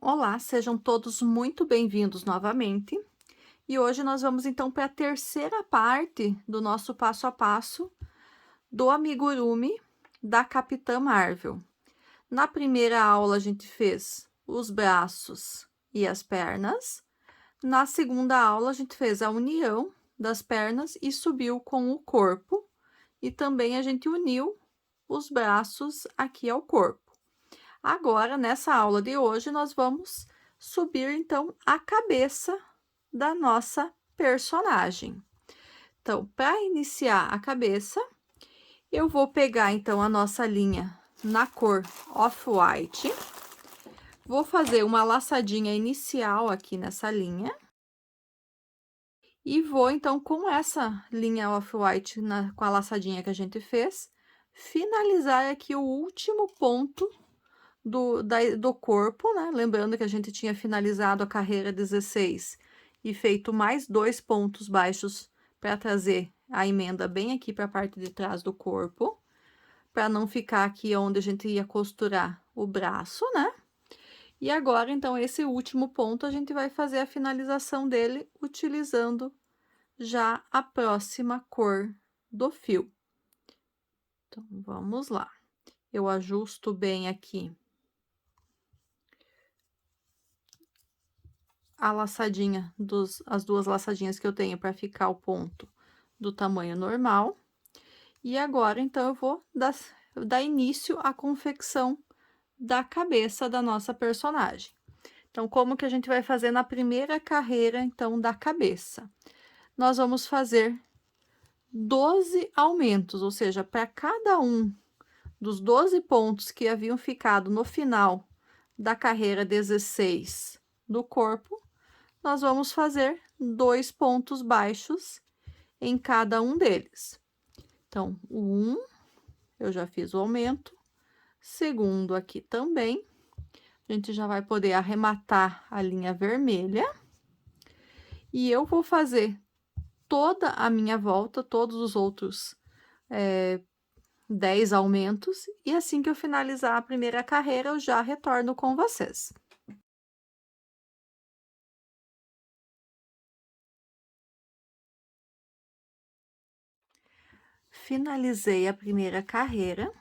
Olá, sejam todos muito bem-vindos novamente. E hoje nós vamos então para a terceira parte do nosso passo a passo do amigurumi da Capitã Marvel. Na primeira aula a gente fez os braços e as pernas. Na segunda aula a gente fez a união das pernas e subiu com o corpo. E também a gente uniu os braços aqui ao corpo. Agora, nessa aula de hoje, nós vamos subir, então, a cabeça da nossa personagem. Então, para iniciar a cabeça, eu vou pegar, então, a nossa linha na cor Off-White. Vou fazer uma laçadinha inicial aqui nessa linha. E vou, então, com essa linha Off-White, com a laçadinha que a gente fez, finalizar aqui o último ponto do corpo, né? Lembrando que a gente tinha finalizado a carreira 16 e feito mais 2 pontos baixos para trazer a emenda bem aqui para a parte de trás do corpo, para não ficar aqui onde a gente ia costurar o braço, né? E agora, então, esse último ponto, a gente vai fazer a finalização dele utilizando já a próxima cor do fio. Então, vamos lá. Eu ajusto bem aqui a laçadinha as duas laçadinhas que eu tenho para ficar o ponto do tamanho normal. E agora, então, eu vou dar início à confecção da cabeça da nossa personagem. Então, como que a gente vai fazer na primeira carreira, então, da cabeça? Nós vamos fazer 12 aumentos, ou seja, para cada um dos 12 pontos que haviam ficado no final da carreira 16 do corpo, nós vamos fazer 2 pontos baixos em cada um deles. Então, o 1, eu já fiz o aumento, segundo aqui também, a gente já vai poder arrematar a linha vermelha, e eu vou fazer toda a minha volta, todos os outros 10 aumentos, e assim que eu finalizar a primeira carreira, eu já retorno com vocês. Finalizei a primeira carreira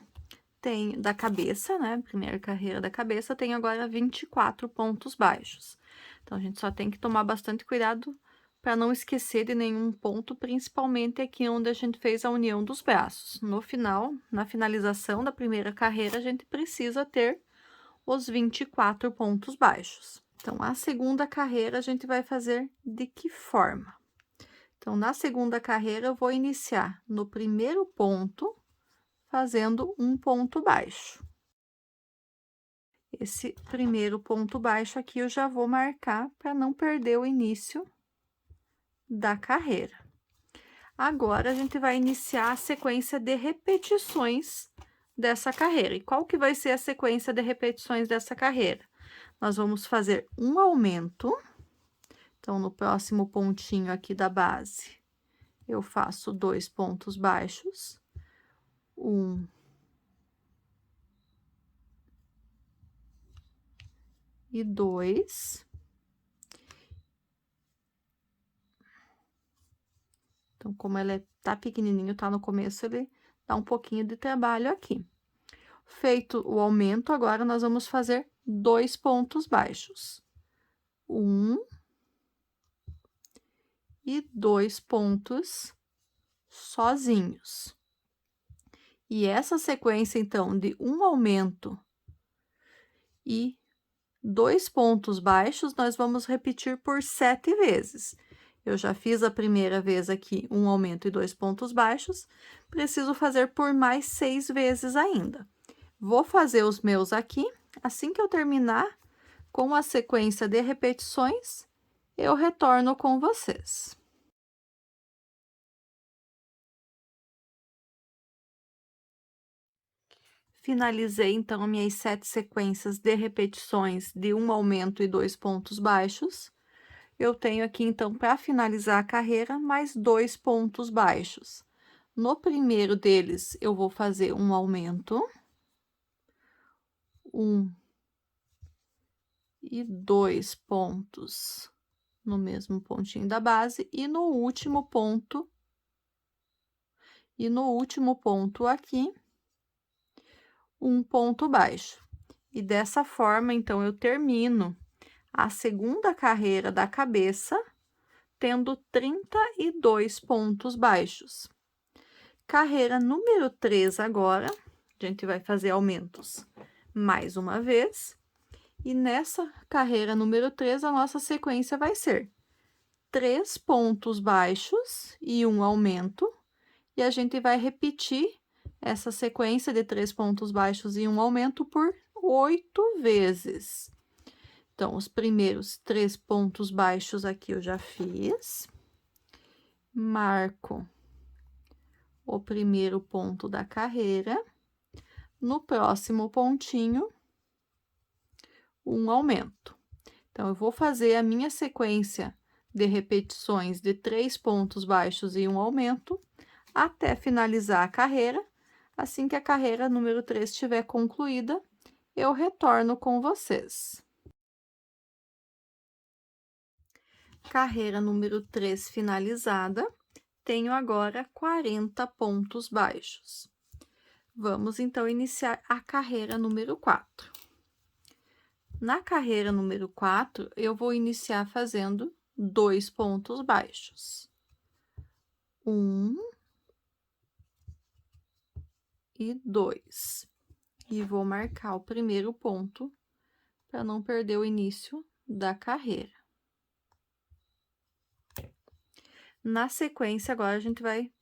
da cabeça, né? Primeira carreira da cabeça, tem agora 24 pontos baixos. Então, a gente só tem que tomar bastante cuidado para não esquecer de nenhum ponto, principalmente aqui onde a gente fez a união dos braços. No final, na finalização da primeira carreira, a gente precisa ter os 24 pontos baixos. Então, a segunda carreira a gente vai fazer de que forma? Então, na segunda carreira, eu vou iniciar no primeiro ponto, fazendo um ponto baixo. Esse primeiro ponto baixo aqui eu já vou marcar para não perder o início da carreira. Agora, a gente vai iniciar a sequência de repetições dessa carreira. E qual que vai ser a sequência de repetições dessa carreira? Nós vamos fazer um aumento. Então, no próximo pontinho aqui da base, eu faço 2 pontos baixos. 1 e 2. Então, como ele tá pequenininho, tá no começo, ele dá um pouquinho de trabalho aqui. Feito o aumento, agora nós vamos fazer 2 pontos baixos. 1 e 2 pontos sozinhos. E essa sequência, então, de um aumento e 2 pontos baixos, nós vamos repetir por 7 vezes. Eu já fiz a primeira vez aqui um aumento e 2 pontos baixos, preciso fazer por mais 6 vezes ainda. Vou fazer os meus aqui, assim que eu terminar com a sequência de repetições, eu retorno com vocês. Finalizei, então, minhas 7 sequências de repetições de um aumento e 2 pontos baixos. Eu tenho aqui, então, para finalizar a carreira, mais 2 pontos baixos. No primeiro deles, eu vou fazer um aumento. 1 e 2 pontos no mesmo pontinho da base e no último ponto aqui, um ponto baixo. E dessa forma, então, eu termino a segunda carreira da cabeça tendo 32 pontos baixos. Carreira número 3 agora, a gente vai fazer aumentos mais uma vez. E nessa carreira número 3, a nossa sequência vai ser 3 pontos baixos e um aumento. E a gente vai repetir essa sequência de 3 pontos baixos e um aumento por 8 vezes. Então, os primeiros 3 pontos baixos aqui eu já fiz. Marco o primeiro ponto da carreira. No próximo pontinho, um aumento. Então, eu vou fazer a minha sequência de repetições de 3 pontos baixos e um aumento até finalizar a carreira. Assim que a carreira número 3 estiver concluída, eu retorno com vocês. Carreira número 3 finalizada, tenho agora 40 pontos baixos. Vamos, então, iniciar a carreira número 4. Na carreira número 4, eu vou iniciar fazendo 2 pontos baixos. 1 e 2. E vou marcar o primeiro ponto para não perder o início da carreira. Na sequência, agora a gente vai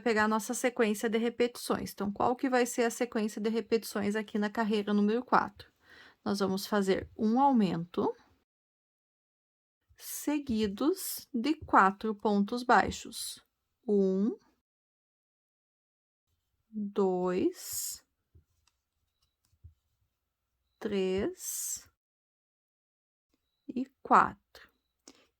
pegar a nossa sequência de repetições. Então, qual que vai ser a sequência de repetições aqui na carreira número 4? Nós vamos fazer um aumento seguidos de 4 pontos baixos. 1, 2, 3 e 4.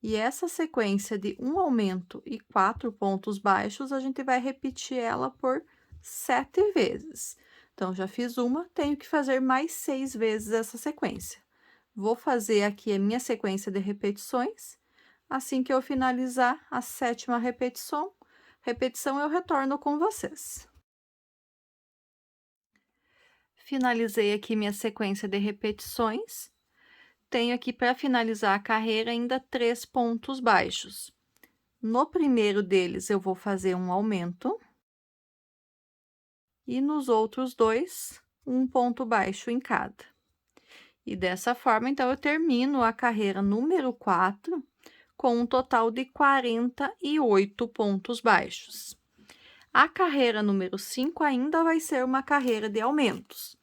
E essa sequência de um aumento e 4 pontos baixos, a gente vai repetir ela por 7 vezes. Então, já fiz uma, tenho que fazer mais 6 vezes essa sequência. Vou fazer aqui a minha sequência de repetições. Assim que eu finalizar a 7ª repetição, eu retorno com vocês. Finalizei aqui minha sequência de repetições. Tenho aqui para finalizar a carreira ainda 3 pontos baixos. No primeiro deles, eu vou fazer um aumento. E nos outros 2, um ponto baixo em cada. E dessa forma, então, eu termino a carreira número 4 com um total de 48 pontos baixos. A carreira número 5 ainda vai ser uma carreira de aumentos.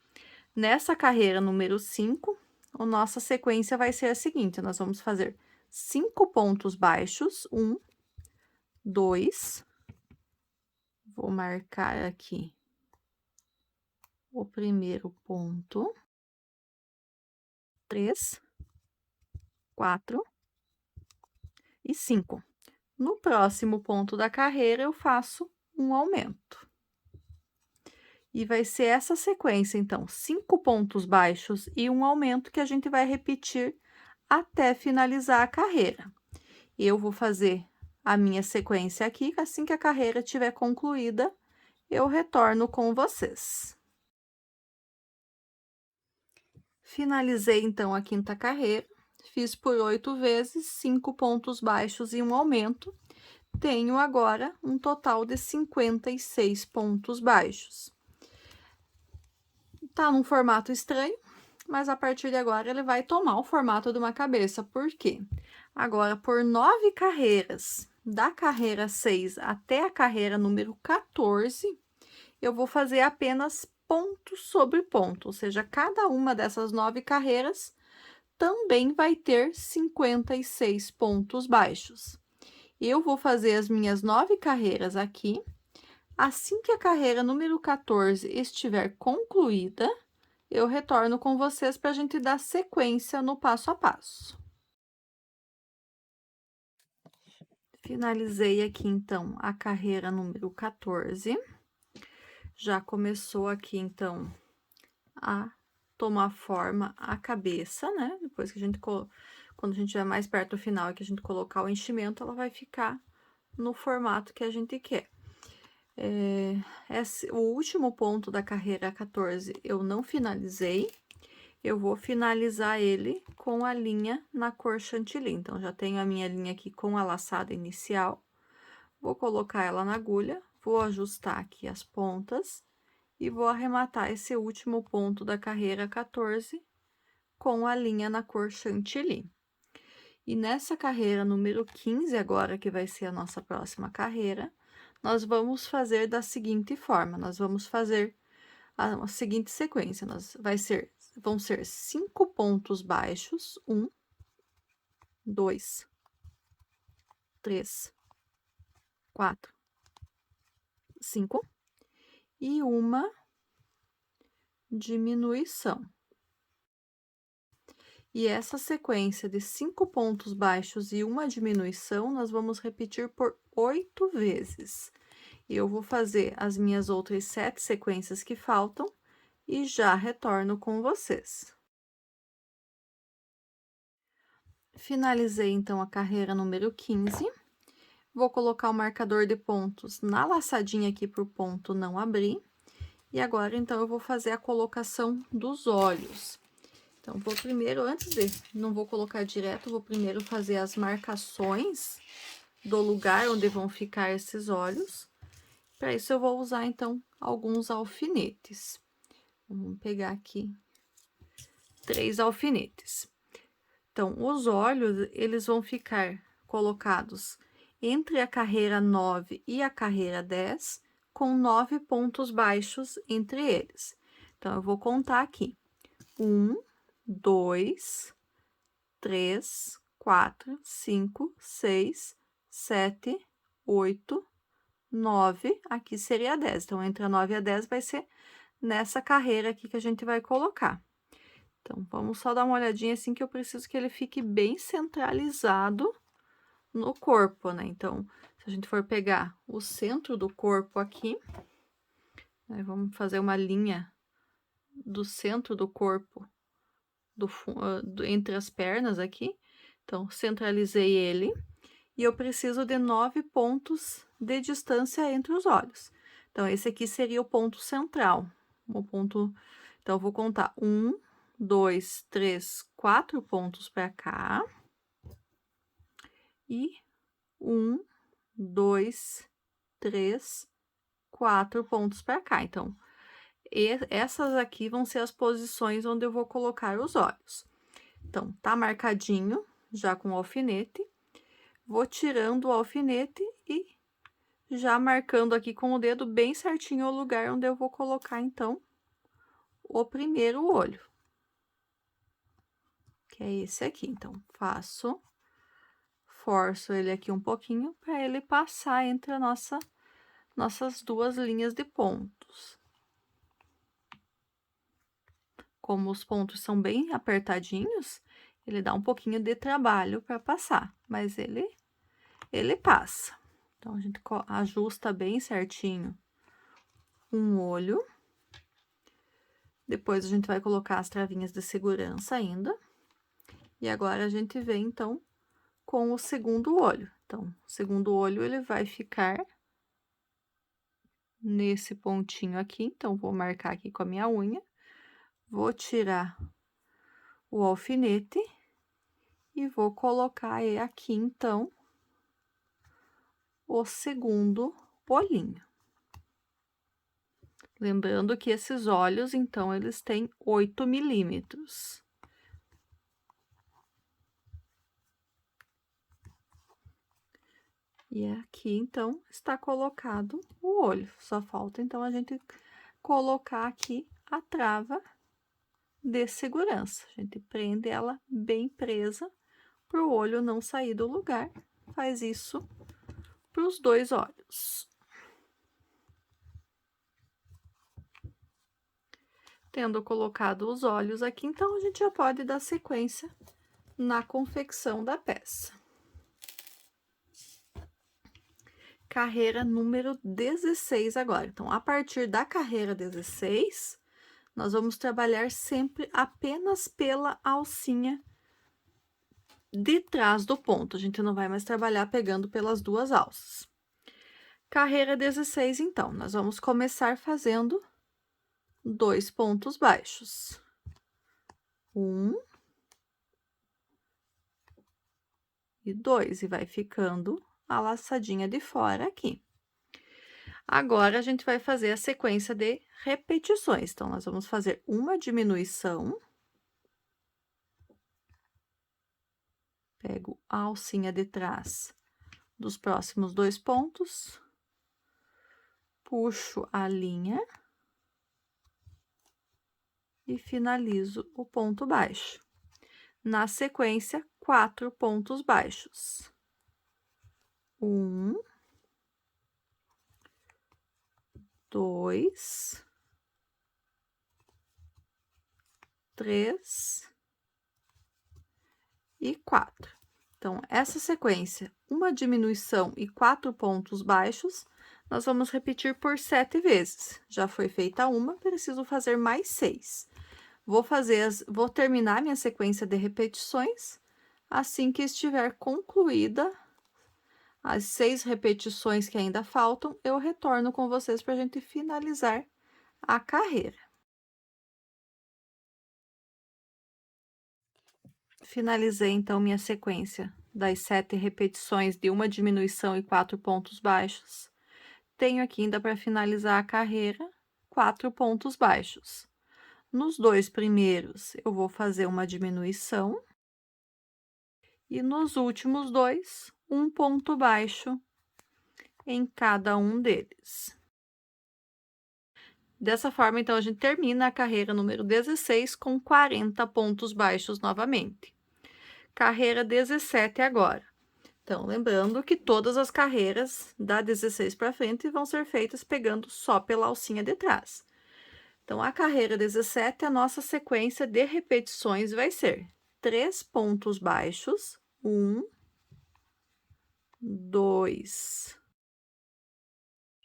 Nessa carreira número 5, a nossa sequência vai ser a seguinte: nós vamos fazer 5 pontos baixos, 1, 2, vou marcar aqui o primeiro ponto, 3, 4 e 5. No próximo ponto da carreira, eu faço um aumento. E vai ser essa sequência, então, 5 pontos baixos e um aumento que a gente vai repetir até finalizar a carreira. Eu vou fazer a minha sequência aqui, assim que a carreira estiver concluída, eu retorno com vocês. Finalizei, então, a 5ª carreira, fiz por 8 vezes, 5 pontos baixos e um aumento. Tenho agora um total de 56 pontos baixos. Tá num formato estranho, mas a partir de agora ele vai tomar o formato de uma cabeça. Por quê? Agora, por 9 carreiras, da carreira 6 até a carreira número 14, eu vou fazer apenas ponto sobre ponto, ou seja, cada uma dessas 9 carreiras também vai ter 56 pontos baixos. Eu vou fazer as minhas 9 carreiras aqui. Assim que a carreira número 14 estiver concluída, eu retorno com vocês para a gente dar sequência no passo a passo. Finalizei aqui, então, a carreira número 14. Já começou aqui, então, a tomar forma a cabeça, né? Depois que a gente, quando a gente estiver mais perto do final e que a gente colocar o enchimento, ela vai ficar no formato que a gente quer. O último ponto da carreira 14 eu não finalizei. Eu vou finalizar ele com a linha na cor chantilly. Então, já tenho a minha linha aqui com a laçada inicial. Vou colocar ela na agulha, vou ajustar aqui as pontas e vou arrematar esse último ponto da carreira 14 com a linha na cor chantilly. E nessa carreira número 15 agora, que vai ser a nossa próxima carreira, nós vamos fazer da seguinte forma, nós vamos fazer a seguinte sequência, vão ser 5 pontos baixos, 1, 2, 3, 4, 5, e uma diminuição. E essa sequência de 5 pontos baixos e uma diminuição, nós vamos repetir por 8 vezes. E eu vou fazer as minhas outras 7 sequências que faltam e já retorno com vocês. Finalizei, então, a carreira número 15. Vou colocar o marcador de pontos na laçadinha aqui pro ponto não abrir. E agora, então, eu vou fazer a colocação dos olhos. Então, vou primeiro, não vou colocar direto, vou primeiro fazer as marcações do lugar onde vão ficar esses olhos. Para isso, eu vou usar, então, alguns alfinetes. Vamos pegar aqui 3 alfinetes. Então, os olhos, eles vão ficar colocados entre a carreira 9 e a carreira 10, com 9 pontos baixos entre eles. Então, eu vou contar aqui. 1, 2, 3, 4, 5, 6, 7, 8, 9, aqui seria 10. Então, entre a 9 e a 10 vai ser nessa carreira aqui que a gente vai colocar. Então, vamos só dar uma olhadinha assim que eu preciso que ele fique bem centralizado no corpo, né? Então, se a gente for pegar o centro do corpo aqui, né, vamos fazer uma linha do centro do corpo, entre as pernas aqui. Então, centralizei ele e eu preciso de 9 pontos de distância entre os olhos. Então, esse aqui seria o ponto central. Então, eu vou contar 1, 2, 3, 4 pontos para cá. E 1, 2, 3, 4 pontos para cá. Então, essas aqui vão ser as posições onde eu vou colocar os olhos. Então, tá marcadinho, já com o alfinete. Vou tirando o alfinete e já marcando aqui com o dedo bem certinho o lugar onde eu vou colocar, então, o primeiro olho. Que é esse aqui. Então, forço ele aqui um pouquinho para ele passar entre nossas duas linhas de pontos. Como os pontos são bem apertadinhos, ele dá um pouquinho de trabalho para passar, mas ele passa. Então, a gente ajusta bem certinho um olho. Depois, a gente vai colocar as travinhas de segurança ainda. E agora, a gente vem, então, com o segundo olho. Então, o segundo olho, ele vai ficar nesse pontinho aqui. Então, vou marcar aqui com a minha unha. Vou tirar o alfinete e vou colocar aqui, então, o segundo olhinho. Lembrando que esses olhos, então, eles têm 8 milímetros. E aqui, então, está colocado o olho. Só falta, então, a gente colocar aqui a trava de segurança. A gente prende ela bem presa para o olho não sair do lugar. Faz isso para os 2 olhos. Tendo colocado os olhos aqui, então, a gente já pode dar sequência na confecção da peça. Carreira número 16 agora. Então, a partir da carreira 16, nós vamos trabalhar sempre apenas pela alcinha de trás do ponto, a gente não vai mais trabalhar pegando pelas duas alças. Carreira 16, então, nós vamos começar fazendo 2 pontos baixos. 1 e 2, e vai ficando a laçadinha de fora aqui. Agora, a gente vai fazer a sequência de repetições. Então, nós vamos fazer uma diminuição. Pego a alcinha de trás dos próximos 2 pontos. Puxo a linha. E finalizo o ponto baixo. Na sequência, 4 pontos baixos. 1, 2, 3 e 4. Então, essa sequência, uma diminuição e 4 pontos baixos, nós vamos repetir por 7 vezes. Já foi feita uma, preciso fazer mais 6. Vou terminar minha sequência de repetições. Assim que estiver concluída as 6 repetições que ainda faltam, eu retorno com vocês para a gente finalizar a carreira. Finalizei, então, minha sequência das 7 repetições de uma diminuição e 4 pontos baixos. Tenho aqui ainda para finalizar a carreira 4 pontos baixos. Nos 2 primeiros, eu vou fazer uma diminuição. E nos últimos 2, um ponto baixo em cada um deles. Dessa forma, então, a gente termina a carreira número 16 com 40 pontos baixos novamente. Carreira 17 agora. Então, lembrando que todas as carreiras da 16 para frente vão ser feitas pegando só pela alcinha de trás. Então, a carreira 17, a nossa sequência de repetições vai ser 3 pontos baixos, 1, 2,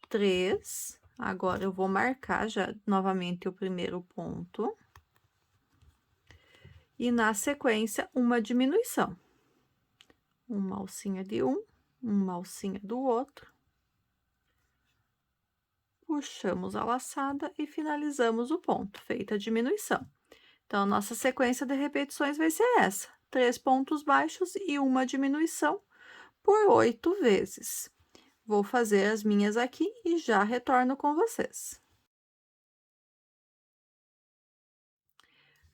3. Agora, eu vou marcar já novamente o primeiro ponto. E na sequência, uma diminuição. Uma alcinha de um, uma alcinha do outro. Puxamos a laçada e finalizamos o ponto, feita a diminuição. Então, a nossa sequência de repetições vai ser essa: 3 pontos baixos e uma diminuição por 8 vezes. Vou fazer as minhas aqui e já retorno com vocês.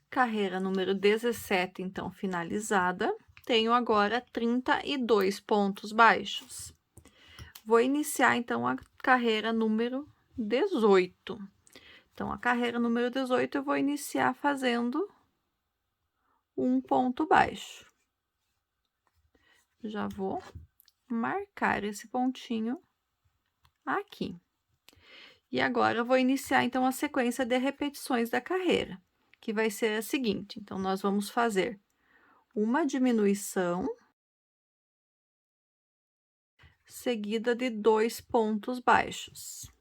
Carreira número 17, então, finalizada. Tenho agora 32 pontos baixos. Vou iniciar, então, a carreira número 18. Então, a carreira número 18, eu vou iniciar fazendo um ponto baixo. Já vou marcar esse pontinho aqui. E agora, eu vou iniciar, então, a sequência de repetições da carreira, que vai ser a seguinte. Então, nós vamos fazer uma diminuição, seguida de 2 pontos baixos.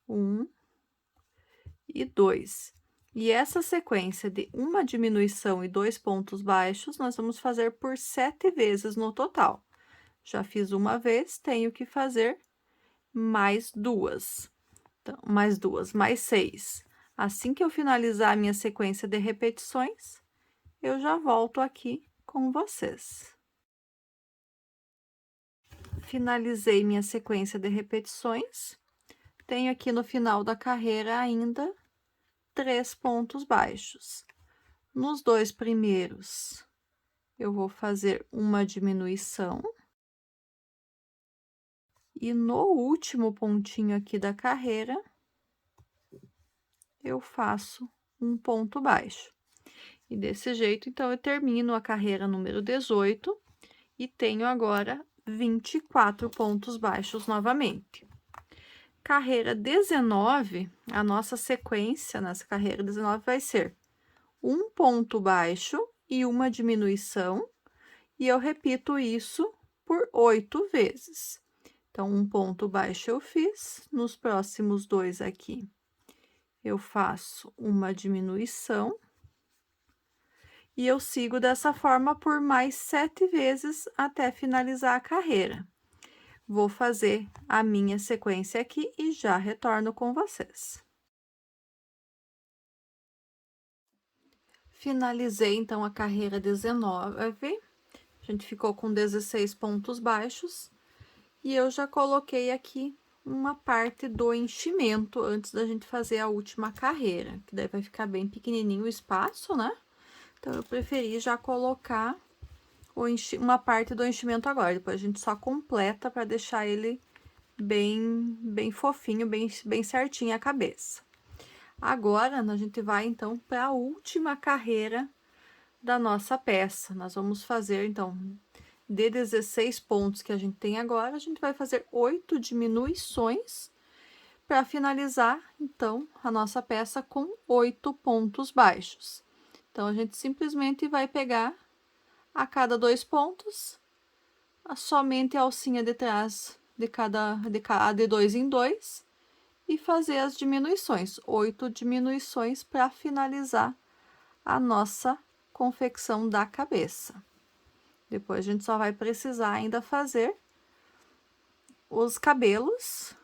1 e 2. E essa sequência de uma diminuição e 2 pontos baixos, nós vamos fazer por 7 vezes no total. Já fiz uma vez, tenho que fazer mais 2. Então, mais 6. Assim que eu finalizar a minha sequência de repetições, eu já volto aqui com vocês. Finalizei minha sequência de repetições. Tenho aqui no final da carreira ainda 3 pontos baixos. Nos 2 primeiros, eu vou fazer uma diminuição. E no último pontinho aqui da carreira, eu faço um ponto baixo. E desse jeito, então, eu termino a carreira número 18 e tenho agora 24 pontos baixos novamente. Carreira 19, a nossa sequência nessa carreira 19 vai ser um ponto baixo e uma diminuição, e eu repito isso por 8 vezes. Então, um ponto baixo eu fiz, nos próximos 2 aqui, eu faço uma diminuição e eu sigo dessa forma por mais 7 vezes até finalizar a carreira. Vou fazer a minha sequência aqui e já retorno com vocês. Finalizei, então, a carreira 19, a gente ficou com 16 pontos baixos, e eu já coloquei aqui uma parte do enchimento antes da gente fazer a última carreira, que daí vai ficar bem pequenininho o espaço, né? Então, eu preferi já colocar uma parte do enchimento agora, depois a gente só completa para deixar ele bem fofinho, bem certinho a cabeça. Agora, a gente vai, então, para a última carreira da nossa peça. Nós vamos fazer, então, de 16 pontos que a gente tem agora, a gente vai fazer 8 diminuições para finalizar, então, a nossa peça com 8 pontos baixos. Então, a gente simplesmente vai pegar a cada 2 pontos, somente a alcinha de trás de 2 em 2, e fazer as diminuições, 8 diminuições para finalizar a nossa confecção da cabeça. Depois a gente só vai precisar ainda fazer os cabelos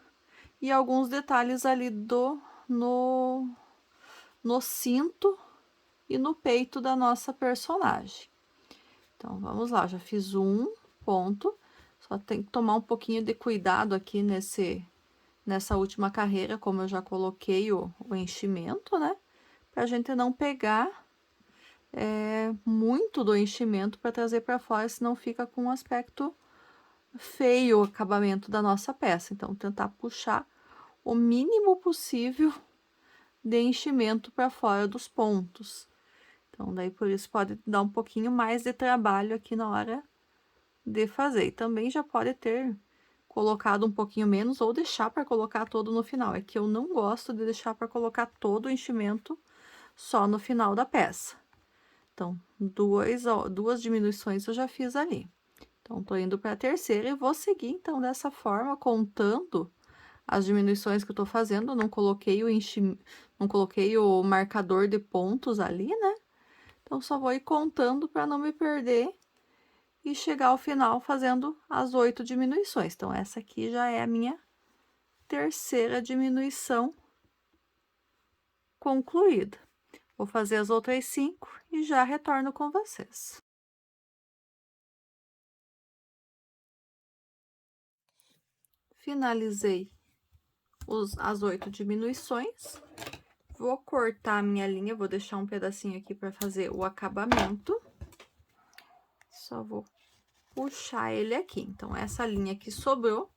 e alguns detalhes ali no cinto e no peito da nossa personagem. Então, vamos lá, já fiz um ponto, só tem que tomar um pouquinho de cuidado aqui nessa última carreira, como eu já coloquei o enchimento, né? Pra gente não pegar muito do enchimento para trazer para fora, senão fica com um aspecto feio o acabamento da nossa peça. Então, tentar puxar o mínimo possível de enchimento para fora dos pontos. Então, daí por isso pode dar um pouquinho mais de trabalho aqui na hora de fazer. E também já pode ter colocado um pouquinho menos ou deixar para colocar todo no final. É que eu não gosto de deixar para colocar todo o enchimento só no final da peça. Então, duas diminuições eu já fiz ali. Então, tô indo para a terceira e vou seguir, então, dessa forma, contando as diminuições que eu tô fazendo. Não coloquei não coloquei o marcador de pontos ali, né? Então, só vou ir contando para não me perder e chegar ao final fazendo as 8 diminuições. Então, essa aqui já é a minha terceira diminuição concluída. Vou fazer as outras 5 e já retorno com vocês. Finalizei as 8 diminuições. Vou cortar a minha linha, vou deixar um pedacinho aqui para fazer o acabamento. Só vou puxar ele aqui. Então, essa linha que sobrou,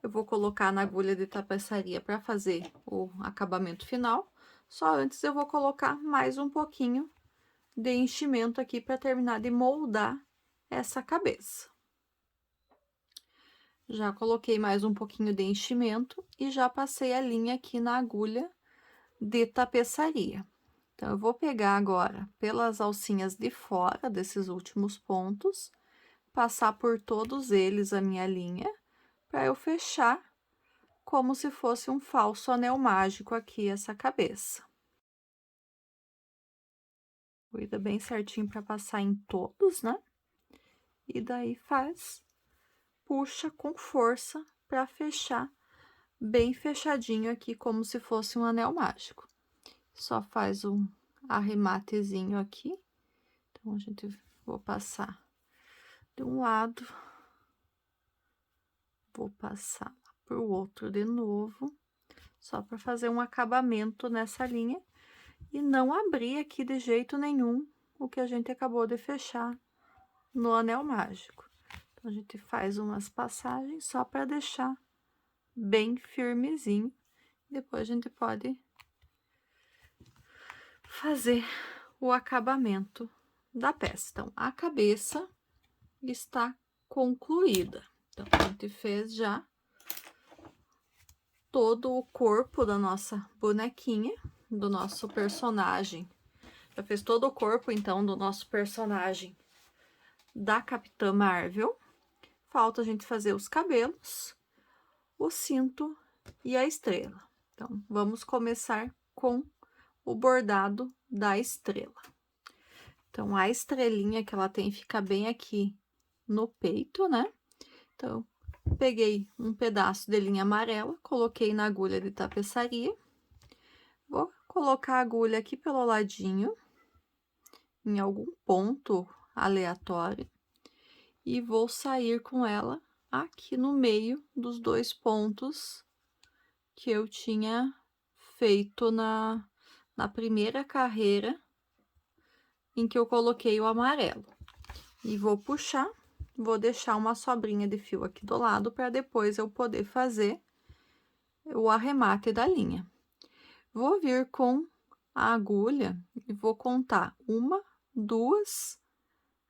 eu vou colocar na agulha de tapeçaria para fazer o acabamento final. Só antes eu vou colocar mais um pouquinho de enchimento aqui para terminar de moldar essa cabeça. Já coloquei mais um pouquinho de enchimento e já passei a linha aqui na agulha de tapeçaria. Então, eu vou pegar agora pelas alcinhas de fora desses últimos pontos, passar por todos eles a minha linha, para eu fechar como se fosse um falso anel mágico aqui essa cabeça. Cuida bem certinho para passar em todos, né? E daí puxa com força para fechar bem fechadinho aqui, como se fosse um anel mágico. Só faz um arrematezinho aqui. Então, vou passar de um lado, vou passar pro outro de novo, só para fazer um acabamento nessa linha e não abrir aqui de jeito nenhum o que a gente acabou de fechar no anel mágico. Então, a gente faz umas passagens só para deixar bem firmezinho. Depois a gente pode fazer o acabamento da peça. Então, a cabeça está concluída. Então, a gente fez já todo o corpo da nossa bonequinha, do nosso personagem. Já fez todo o corpo, então, do nosso personagem da Capitã Marvel. Falta a gente fazer os cabelos, o cinto e a estrela. Então, vamos começar com o bordado da estrela. Então, a estrelinha que ela tem fica bem aqui no peito, né? Então, peguei um pedaço de linha amarela, coloquei na agulha de tapeçaria. Vou colocar a agulha aqui pelo ladinho, em algum ponto aleatório, e vou sair com ela aqui no meio dos 2 pontos que eu tinha feito na primeira carreira em que eu coloquei o amarelo. E vou puxar, vou deixar uma sobrinha de fio aqui do lado para depois eu poder fazer o arremate da linha. Vou vir com a agulha e vou contar 1, 2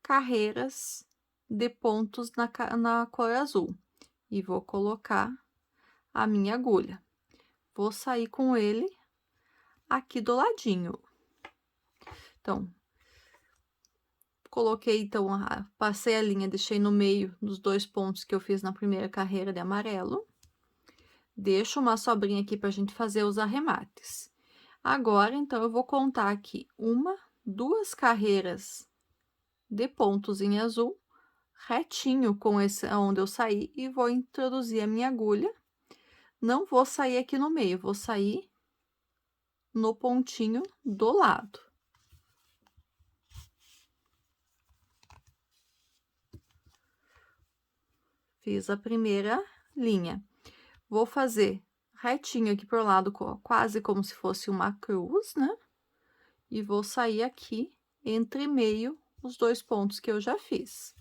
carreiras de pontos na cor azul. E vou colocar a minha agulha. Vou sair com ele aqui do ladinho. Então, coloquei, então, passei a linha, deixei no meio dos 2 pontos que eu fiz na primeira carreira de amarelo. Deixo uma sobrinha aqui pra gente fazer os arremates. Agora, então, eu vou contar aqui 1, 2 carreiras de pontos em azul, retinho com esse onde eu saí, e vou introduzir a minha agulha. Não vou sair aqui no meio, vou sair no pontinho do lado. Fiz a primeira linha. Vou fazer retinho aqui pro lado, quase como se fosse uma cruz, né? E vou sair aqui entre meio os 2 pontos que eu já fiz.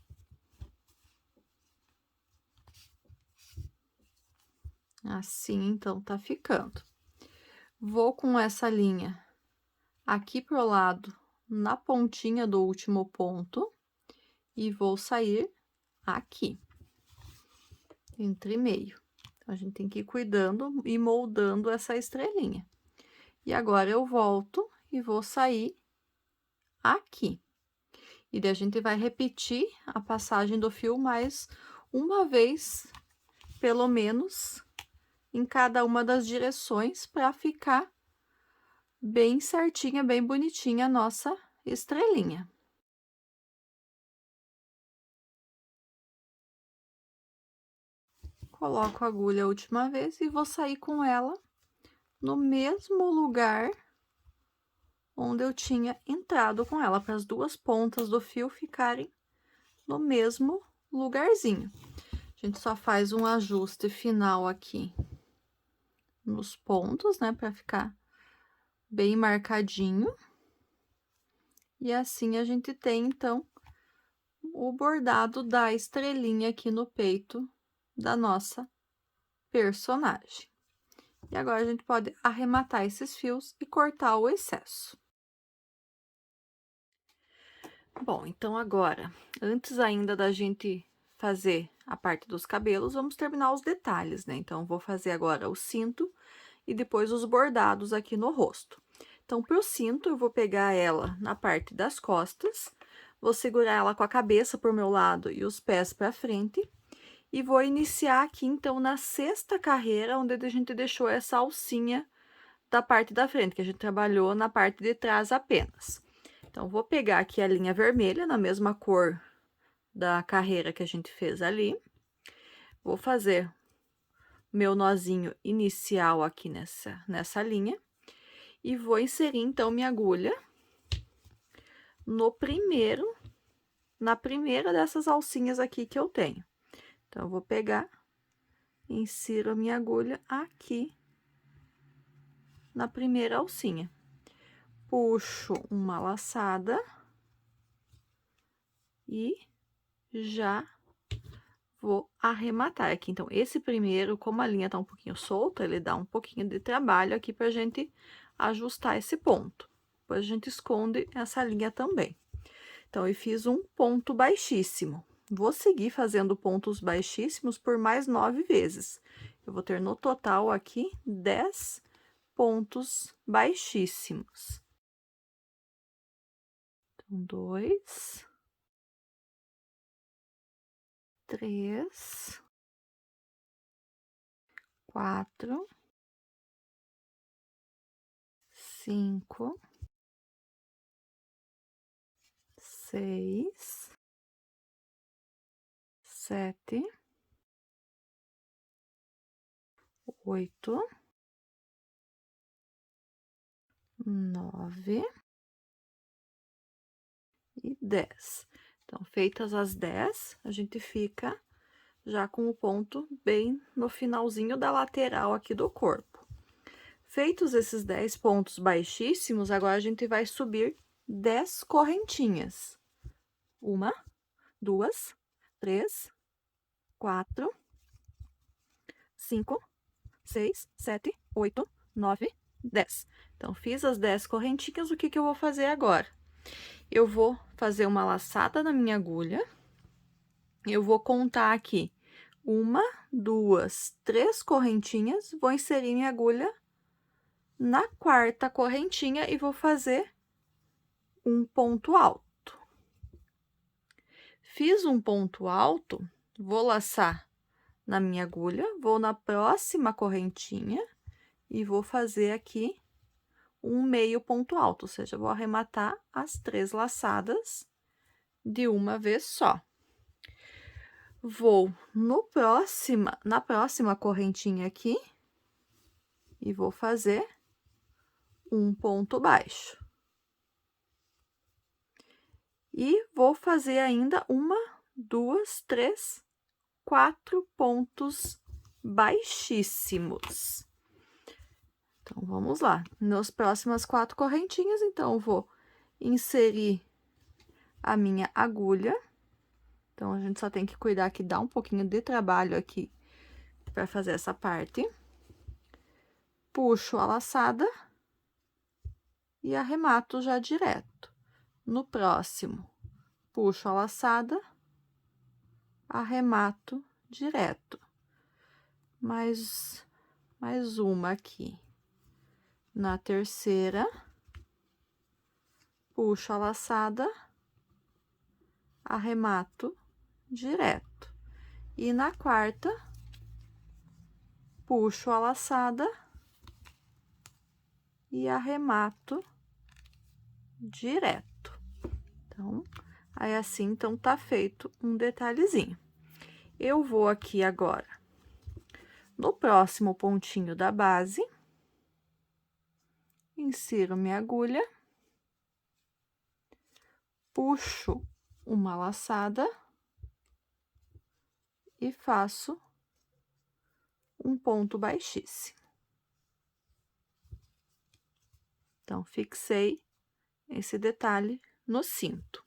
Assim, então, tá ficando. Vou com essa linha aqui pro lado, na pontinha do último ponto, e vou sair aqui, entre meio. Então, a gente tem que ir cuidando e moldando essa estrelinha. E agora eu volto e vou sair aqui. E daí a gente vai repetir a passagem do fio mais uma vez, pelo menos, em cada uma das direções, para ficar bem certinha, bem bonitinha a nossa estrelinha. Coloco a agulha a última vez e vou sair com ela no mesmo lugar onde eu tinha entrado com ela, para as 2 pontas do fio ficarem no mesmo lugarzinho. A gente só faz um ajuste final aqui nos pontos, né, para ficar bem marcadinho. E assim a gente tem, então, o bordado da estrelinha aqui no peito da nossa personagem. E agora a gente pode arrematar esses fios e cortar o excesso. Bom, então agora, antes ainda da gente fazer a parte dos cabelos, vamos terminar os detalhes, né? Então, vou fazer agora o cinto e depois os bordados aqui no rosto. Então, pro cinto, eu vou pegar ela na parte das costas, vou segurar ela com a cabeça por meu lado e os pés para frente, e vou iniciar aqui, então, na 6ª carreira, onde a gente deixou essa alcinha da parte da frente, que a gente trabalhou na parte de trás apenas. Então, vou pegar aqui a linha vermelha, na mesma cor da carreira que a gente fez ali. Vou fazer meu nozinho inicial aqui nessa linha. E vou inserir, então, minha agulha na primeira dessas alcinhas aqui que eu tenho. Então, eu vou pegar, insiro a minha agulha aqui na primeira alcinha. Puxo uma laçada e já vou arrematar aqui. Então, esse primeiro, como a linha tá um pouquinho solta, ele dá um pouquinho de trabalho aqui pra gente ajustar esse ponto. Depois a gente esconde essa linha também. Então, eu fiz um ponto baixíssimo. Vou seguir fazendo pontos baixíssimos por mais 9 vezes. Eu vou ter no total aqui 10 pontos baixíssimos. Então, 2, 3, 4, 5, 6, 7, 8, 9 e 10. Então, feitas as 10, a gente fica já com o ponto bem no finalzinho da lateral aqui do corpo. Feitos esses 10 pontos baixíssimos, agora a gente vai subir 10 correntinhas. 1, 2, 3, 4, 5, 6, 7, 8, 9, 10. Então, fiz as 10 correntinhas, o que que eu vou fazer agora? Eu vou fazer uma laçada na minha agulha, eu vou contar aqui 1, 2, 3 correntinhas, vou inserir minha agulha na quarta correntinha e vou fazer um ponto alto. Fiz um ponto alto, vou laçar na minha agulha, vou na próxima correntinha e vou fazer aqui um meio ponto alto, ou seja, vou arrematar as 3 laçadas de uma vez só. Vou na próxima correntinha aqui e vou fazer um ponto baixo. E vou fazer ainda 1, 2, 3, 4 pontos baixíssimos. Então, vamos lá. Nas próximas 4 correntinhas, então, eu vou inserir a minha agulha. Então, a gente só tem que cuidar que dá um pouquinho de trabalho aqui para fazer essa parte. Puxo a laçada e arremato já direto. No próximo, puxo a laçada, arremato direto. Mais uma aqui. Na terceira, puxo a laçada, arremato direto. E na quarta, puxo a laçada e arremato direto. Então, aí assim, então, tá feito um detalhezinho. Eu vou aqui agora no próximo pontinho da base, insiro minha agulha, puxo uma laçada e faço um ponto baixíssimo. Então, fixei esse detalhe no cinto.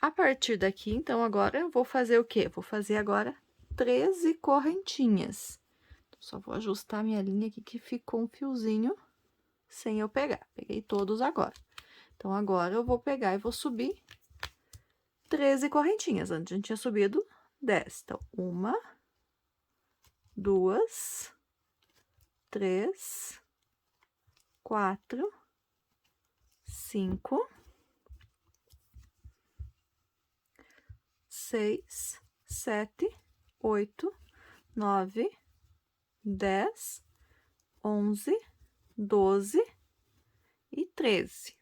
A partir daqui, então, agora eu vou fazer o quê? Vou fazer agora 13 correntinhas. Só vou ajustar minha linha aqui que ficou um fiozinho sem eu pegar. Peguei todos agora. Então, agora eu vou pegar e vou subir 13 correntinhas. Antes a gente tinha subido 10. Então, 1, 2, 3, 4, 5, 6, 7, 8, 9, 10, 11, 12 e 13.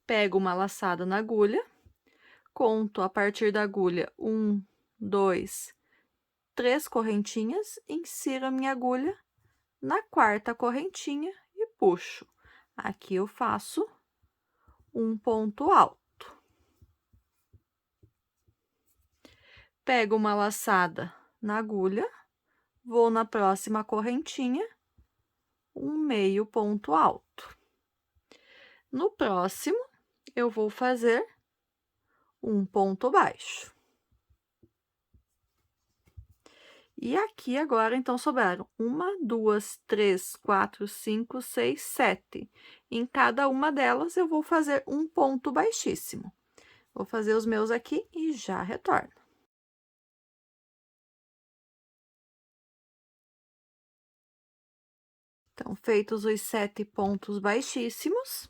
Pego uma laçada na agulha, conto a partir da agulha 1, 2, 3 correntinhas, insiro a minha agulha na quarta correntinha e puxo. Aqui eu faço um ponto alto. Pego uma laçada na agulha, vou na próxima correntinha, um meio ponto alto. No próximo, eu vou fazer um ponto baixo. E aqui agora, então, sobraram 1, 2, 3, 4, 5, 6, 7. Em cada uma delas, eu vou fazer um ponto baixíssimo. Vou fazer os meus aqui e já retorno. Então, feitos os 7 pontos baixíssimos,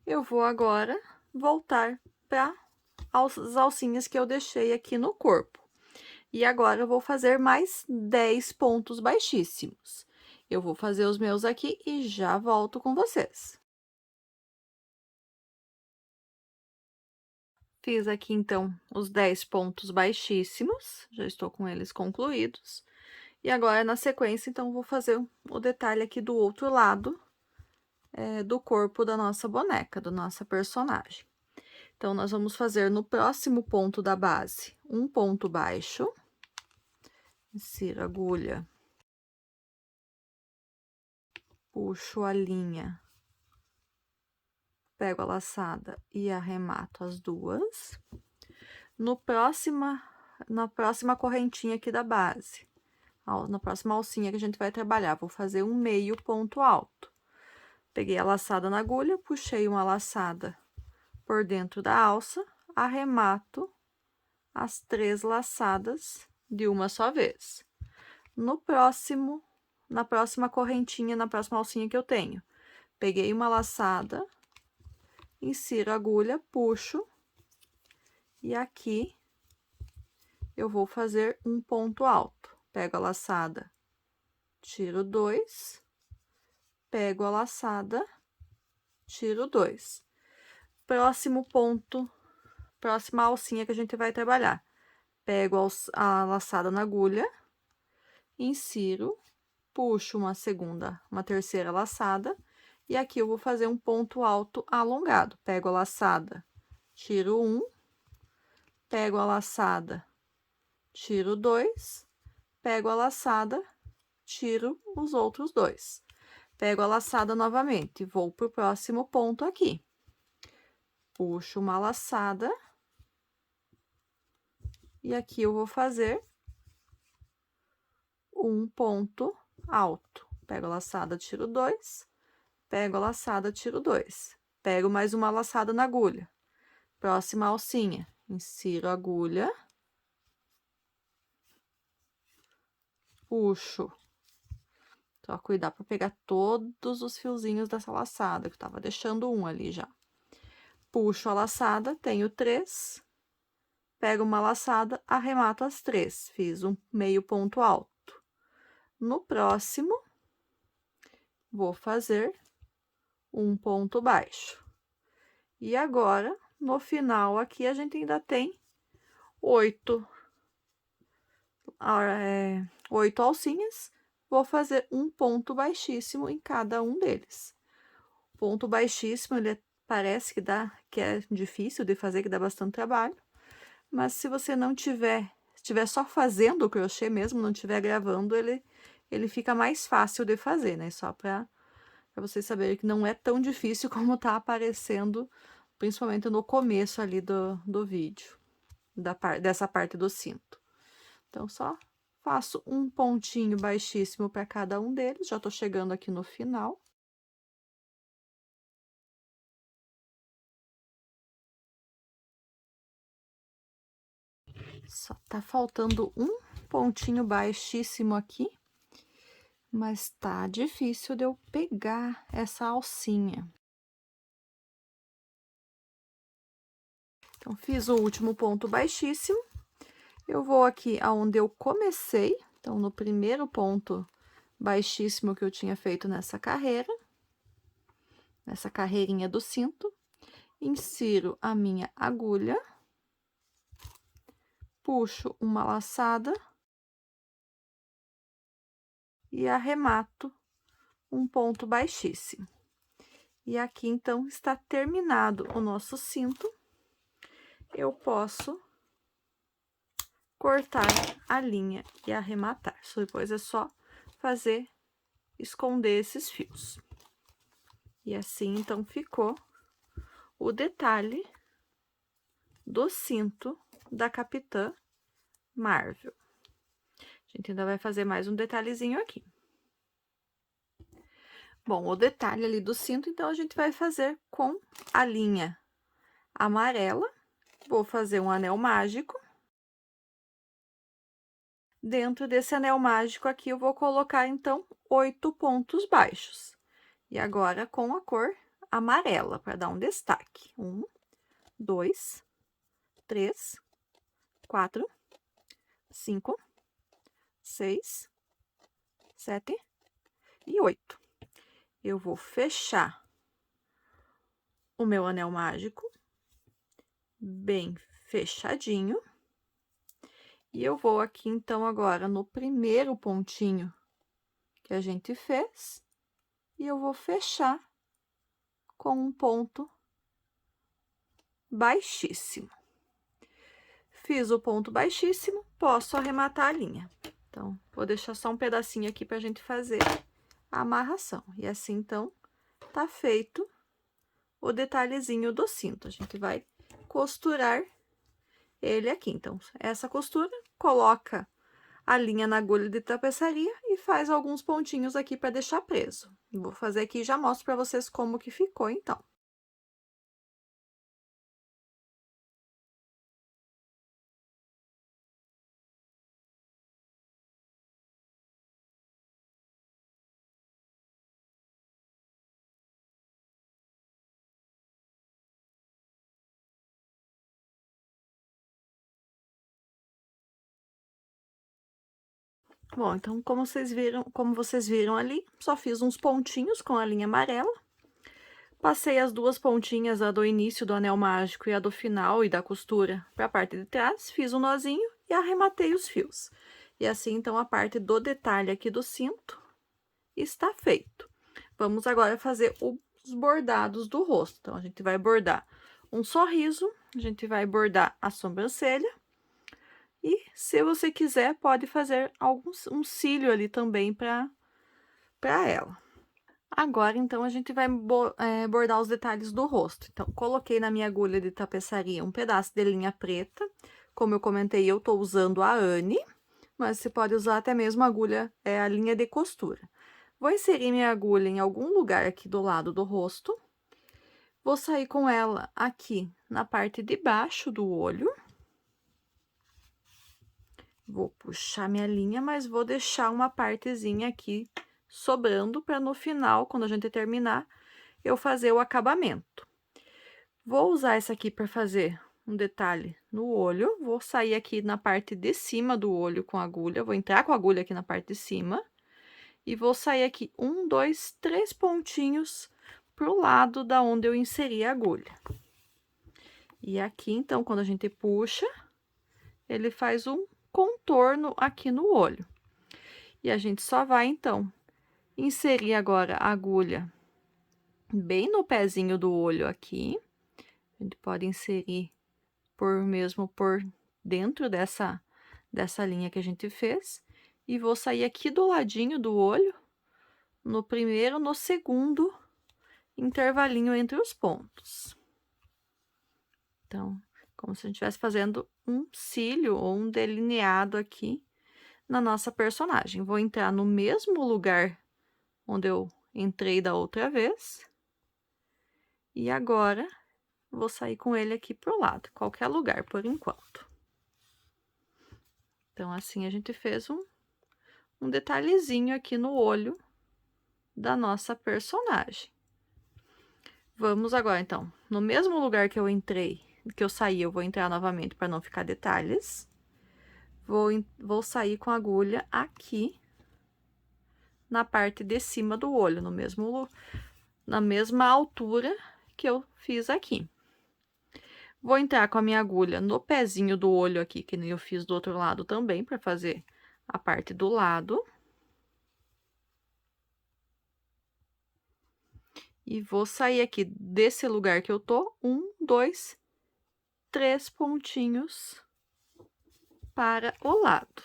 eu vou agora voltar para as alcinhas que eu deixei aqui no corpo. E agora, eu vou fazer mais 10 pontos baixíssimos. Eu vou fazer os meus aqui e já volto com vocês. Fiz aqui, então, os 10 pontos baixíssimos, já estou com eles concluídos. E agora, na sequência, então, vou fazer o detalhe aqui do outro lado, do corpo da nossa boneca, da nossa personagem. Então, nós vamos fazer no próximo ponto da base, um ponto baixo, insiro a agulha, puxo a linha, pego a laçada e arremato as duas. Na próxima correntinha aqui da base, na próxima alcinha que a gente vai trabalhar, vou fazer um meio ponto alto. Peguei a laçada na agulha, puxei uma laçada por dentro da alça, arremato as 3 laçadas de uma só vez. Na próxima correntinha, na próxima alcinha que eu tenho, peguei uma laçada, insiro a agulha, puxo, e aqui eu vou fazer um ponto alto. Pego a laçada, tiro 2, pego a laçada, tiro 2. Próximo ponto, próxima alcinha que a gente vai trabalhar. Pego a laçada na agulha, insiro, puxo uma terceira laçada, e aqui eu vou fazer um ponto alto alongado. Pego a laçada, tiro 1, pego a laçada, tiro 2, pego a laçada, tiro os outros 2. Pego a laçada novamente, vou pro próximo ponto aqui. Puxo uma laçada, e aqui eu vou fazer um ponto alto. Pego a laçada, tiro 2, pego a laçada, tiro 2. Pego mais uma laçada na agulha. Próxima alcinha, insiro a agulha, puxo. Só cuidar para pegar todos os fiozinhos dessa laçada, que eu tava deixando um ali já. Puxo a laçada, tenho 3, pego uma laçada, arremato as 3, fiz um meio ponto alto. No próximo, vou fazer um ponto baixo. E agora, no final aqui, a gente ainda tem 8 alcinhas. Vou fazer um ponto baixíssimo em cada um deles. Ponto baixíssimo, ele parece que é difícil de fazer, que dá bastante trabalho. Mas se você não estiver só fazendo o crochê mesmo, não estiver gravando, ele fica mais fácil de fazer, né? Só para vocês saberem que não é tão difícil como tá aparecendo, principalmente no começo ali do vídeo, dessa parte do cinto. Então, só faço um pontinho baixíssimo para cada um deles, já tô chegando aqui no final. Só tá faltando um pontinho baixíssimo aqui, mas tá difícil de eu pegar essa alcinha. Então, fiz o último ponto baixíssimo. Eu vou aqui aonde eu comecei, então, no primeiro ponto baixíssimo que eu tinha feito nessa carreirinha do cinto, insiro a minha agulha, puxo uma laçada e arremato um ponto baixíssimo. E aqui, então, está terminado o nosso cinto. Eu posso cortar a linha e arrematar. Depois é só esconder esses fios. E assim, então, ficou o detalhe do cinto da Capitã Marvel. A gente ainda vai fazer mais um detalhezinho aqui. Bom, o detalhe ali do cinto, então, a gente vai fazer com a linha amarela. Vou fazer um anel mágico. Dentro desse anel mágico aqui, eu vou colocar, então, 8 pontos baixos. E agora, com a cor amarela, para dar um destaque. 1, 2, 3, 4, 5, 6, 7, e 8. Eu vou fechar o meu anel mágico bem fechadinho. E eu vou aqui, então, agora no primeiro pontinho que a gente fez, e eu vou fechar com um ponto baixíssimo. Fiz o ponto baixíssimo, posso arrematar a linha. Então, vou deixar só um pedacinho aqui pra gente fazer a amarração. E assim, então, tá feito o detalhezinho do cinto. A gente vai costurar ele aqui. Então, essa costura, coloca a linha na agulha de tapeçaria e faz alguns pontinhos aqui para deixar preso. Vou fazer aqui e já mostro para vocês como que ficou, então. Bom, então, como vocês viram ali, só fiz uns pontinhos com a linha amarela. Passei as duas pontinhas, a do início do anel mágico e a do final e da costura, para a parte de trás, fiz um nozinho e arrematei os fios. E assim, então, a parte do detalhe aqui do cinto está feito. Vamos agora fazer os bordados do rosto. Então, a gente vai bordar um sorriso, a gente vai bordar a sobrancelha. E, se você quiser, pode fazer um cílio ali também para ela. Agora, então, a gente vai bordar os detalhes do rosto. Então, coloquei na minha agulha de tapeçaria um pedaço de linha preta. Como eu comentei, eu tô usando a Anne, mas você pode usar até mesmo a agulha, a linha de costura. Vou inserir minha agulha em algum lugar aqui do lado do rosto. Vou sair com ela aqui na parte de baixo do olho. Vou puxar minha linha, mas vou deixar uma partezinha aqui sobrando para no final, quando a gente terminar, eu fazer o acabamento. Vou usar essa aqui para fazer um detalhe no olho. Vou sair aqui na parte de cima do olho com a agulha. Vou entrar com a agulha aqui na parte de cima. E vou sair aqui 1, 2, 3 pontinhos pro lado da onde eu inseri a agulha. E aqui, então, quando a gente puxa, ele faz um contorno aqui no olho. E a gente só vai, então, inserir agora a agulha bem no pezinho do olho aqui. A gente pode inserir mesmo por dentro dessa linha que a gente fez. E vou sair aqui do ladinho do olho, no primeiro, no segundo intervalinho entre os pontos. Então, como se a gente estivesse fazendo um cílio ou um delineado aqui na nossa personagem. Vou entrar no mesmo lugar onde eu entrei da outra vez. E agora, vou sair com ele aqui pro lado, qualquer lugar por enquanto. Então, assim, a gente fez um detalhezinho aqui no olho da nossa personagem. Vamos agora, então, no mesmo lugar que eu entrei, que eu saí, eu vou entrar novamente para não ficar detalhes. Vou sair com a agulha aqui na parte de cima do olho, na mesma altura que eu fiz aqui. Vou entrar com a minha agulha no pezinho do olho aqui, que nem eu fiz do outro lado também, para fazer a parte do lado. E vou sair aqui desse lugar que eu tô, 1, 2, 3 pontinhos para o lado.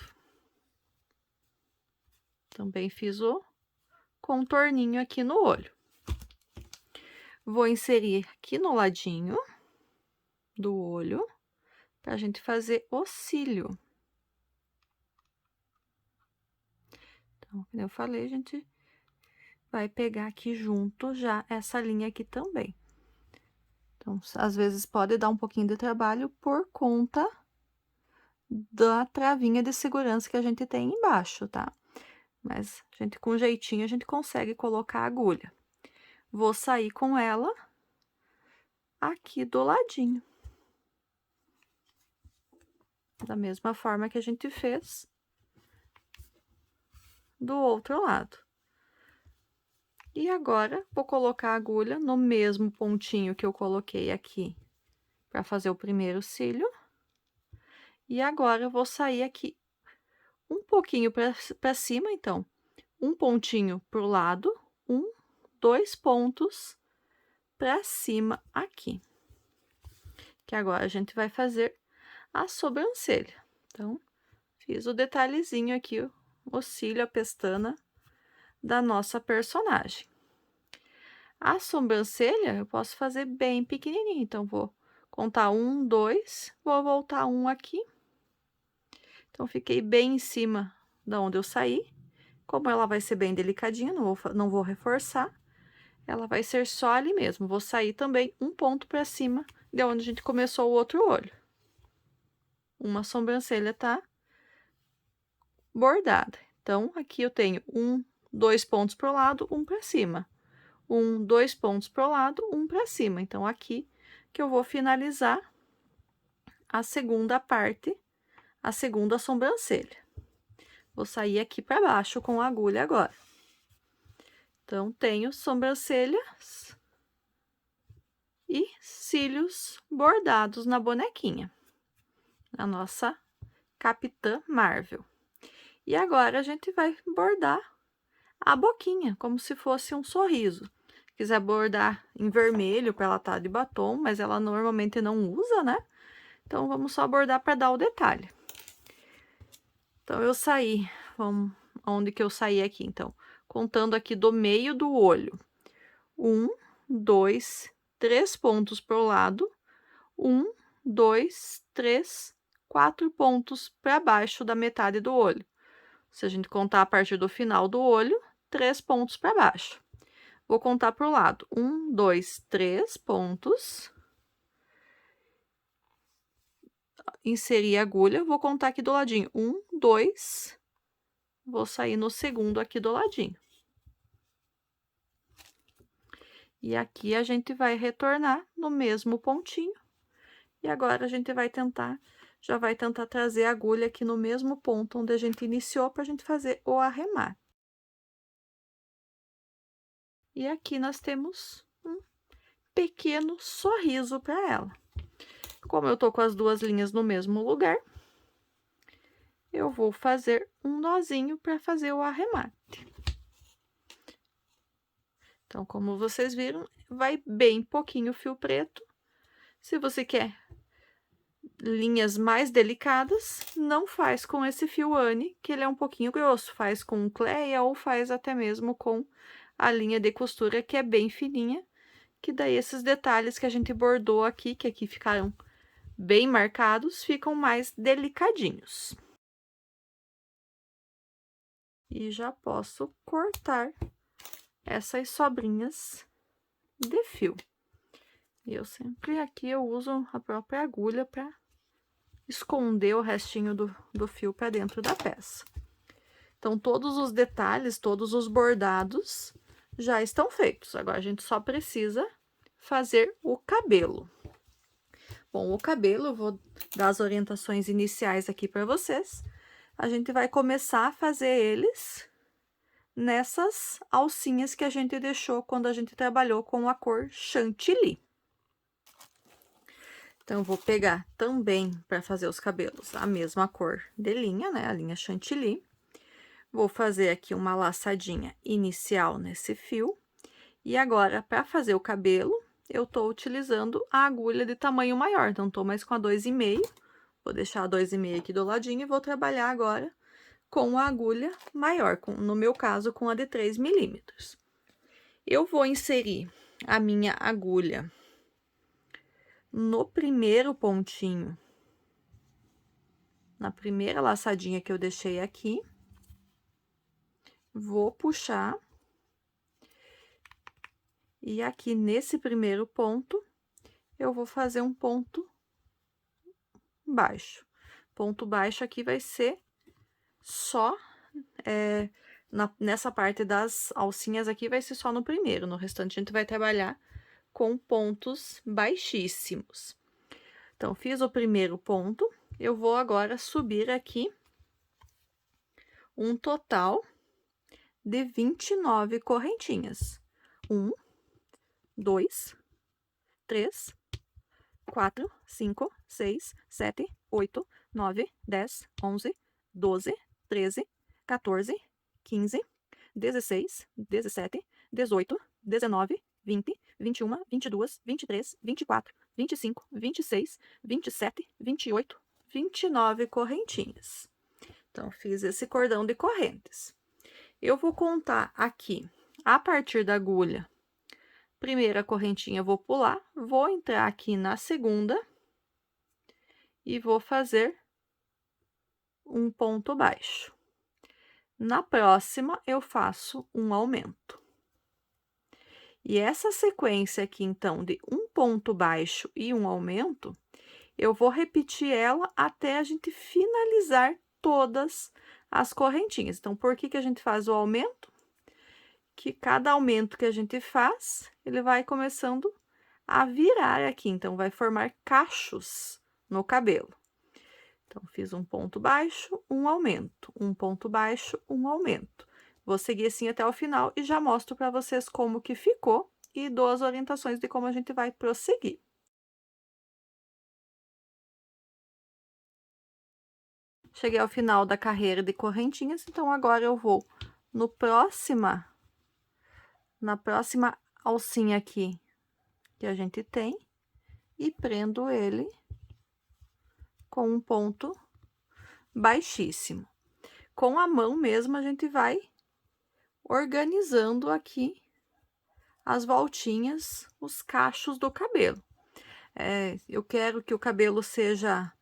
Também fiz o contorninho aqui no olho. Vou inserir aqui no ladinho do olho, pra gente fazer o cílio. Então, como eu falei, a gente vai pegar aqui junto já essa linha aqui também. Então, às vezes pode dar um pouquinho de trabalho por conta da travinha de segurança que a gente tem embaixo, tá? Mas, a gente, com jeitinho, a gente consegue colocar a agulha. Vou sair com ela aqui do ladinho. Da mesma forma que a gente fez do outro lado. E agora, vou colocar a agulha no mesmo pontinho que eu coloquei aqui para fazer o primeiro cílio. E agora, eu vou sair aqui um pouquinho para cima, então, um pontinho para o lado, 2 pontos para cima aqui. Que agora a gente vai fazer a sobrancelha. Então, fiz o detalhezinho aqui, o cílio, a pestana da nossa personagem. A sobrancelha eu posso fazer bem pequenininha, então vou contar 1, 2, vou voltar 1 aqui. Então, fiquei bem em cima da onde eu saí. Como ela vai ser bem delicadinha, não vou reforçar, ela vai ser só ali mesmo. Vou sair também um ponto para cima de onde a gente começou o outro olho. Uma sobrancelha tá bordada. Então, aqui eu tenho 2 pontos pro lado, 1 para cima. 2 pontos pro lado, 1 para cima. Então, aqui que eu vou finalizar a segunda parte, a segunda sobrancelha. Vou sair aqui para baixo com a agulha agora. Então, tenho sobrancelhas e cílios bordados na bonequinha, a nossa Capitã Marvel. E agora a gente vai bordar a boquinha, como se fosse um sorriso. Quiser bordar em vermelho para ela estar de batom, mas ela normalmente não usa, né? Então, vamos só bordar para dar o detalhe. Então, eu saí, onde que eu saí aqui, então? Contando aqui do meio do olho. 1, 2, 3 pontos pro lado. 1, 2, 3, 4 pontos para baixo da metade do olho. Se a gente contar a partir do final do olho, 3 pontos para baixo. Vou contar pro lado. 1, 2, 3 pontos. Inserir a agulha, vou contar aqui do ladinho. 1, 2. Vou sair no segundo aqui do ladinho. E aqui a gente vai retornar no mesmo pontinho. E agora a gente vai tentar, já vai tentar trazer a agulha aqui no mesmo ponto onde a gente iniciou para a gente fazer o arremate. E aqui nós temos um pequeno sorriso para ela. Como eu tô com as duas linhas no mesmo lugar, eu vou fazer um nozinho para fazer o arremate. Então, como vocês viram, vai bem pouquinho fio preto. Se você quer linhas mais delicadas, não faz com esse fio Anne, que ele é um pouquinho grosso. Faz com Cleia ou faz até mesmo com a linha de costura, que é bem fininha. Que daí esses detalhes que a gente bordou aqui, que aqui ficaram bem marcados, ficam mais delicadinhos. E já posso cortar essas sobrinhas de fio. E eu sempre aqui eu uso a própria agulha para esconder o restinho do fio para dentro da peça. Então, todos os detalhes, todos os bordados já estão feitos. Agora, a gente só precisa fazer o cabelo. Bom, o cabelo, eu vou dar as orientações iniciais aqui para vocês. A gente vai começar a fazer eles nessas alcinhas que a gente deixou quando a gente trabalhou com a cor chantilly. Então, eu vou pegar também, para fazer os cabelos, a mesma cor de linha, né? A linha chantilly. Vou fazer aqui uma laçadinha inicial nesse fio. E agora, para fazer o cabelo, eu tô utilizando a agulha de tamanho maior. Então, tô mais com a 2,5. Vou deixar a 2,5 aqui do ladinho e vou trabalhar agora com a agulha maior, no meu caso, com a de 3 milímetros. Eu vou inserir a minha agulha no primeiro pontinho, na primeira laçadinha que eu deixei aqui. Vou puxar. E aqui nesse primeiro ponto, eu vou fazer um ponto baixo. Ponto baixo aqui vai ser só, nessa parte das alcinhas aqui, vai ser só no primeiro. No restante, a gente vai trabalhar com pontos baixíssimos. Então, fiz o primeiro ponto, eu vou agora subir aqui um total de 29 correntinhas. 1, 2, 3, 4, 5, 6, 7, 8, 9, 10, 11, 12, 13, 14, 15, 16, 17, 18, 19, 20, 21, 22, 23, 24, 25, 26, 27, 28, 29 correntinhas. Então, fiz esse cordão de correntes. Eu vou contar aqui, a partir da agulha, primeira correntinha eu vou pular, vou entrar aqui na segunda e vou fazer um ponto baixo. Na próxima, eu faço um aumento. E essa sequência aqui, então, de um ponto baixo e um aumento, eu vou repetir ela até a gente finalizar todas as correntinhas. Então, por que que a gente faz o aumento? Que cada aumento que a gente faz, ele vai começando a virar aqui, então, vai formar cachos no cabelo. Então, fiz um ponto baixo, um aumento, um ponto baixo, um aumento. Vou seguir assim até o final e já mostro para vocês como que ficou e dou as orientações de como a gente vai prosseguir. Cheguei ao final da carreira de correntinhas, então agora eu vou na próxima alcinha aqui que a gente tem e prendo ele com um ponto baixíssimo. Com a mão mesmo, a gente vai organizando aqui as voltinhas, os cachos do cabelo. Eu quero que o cabelo seja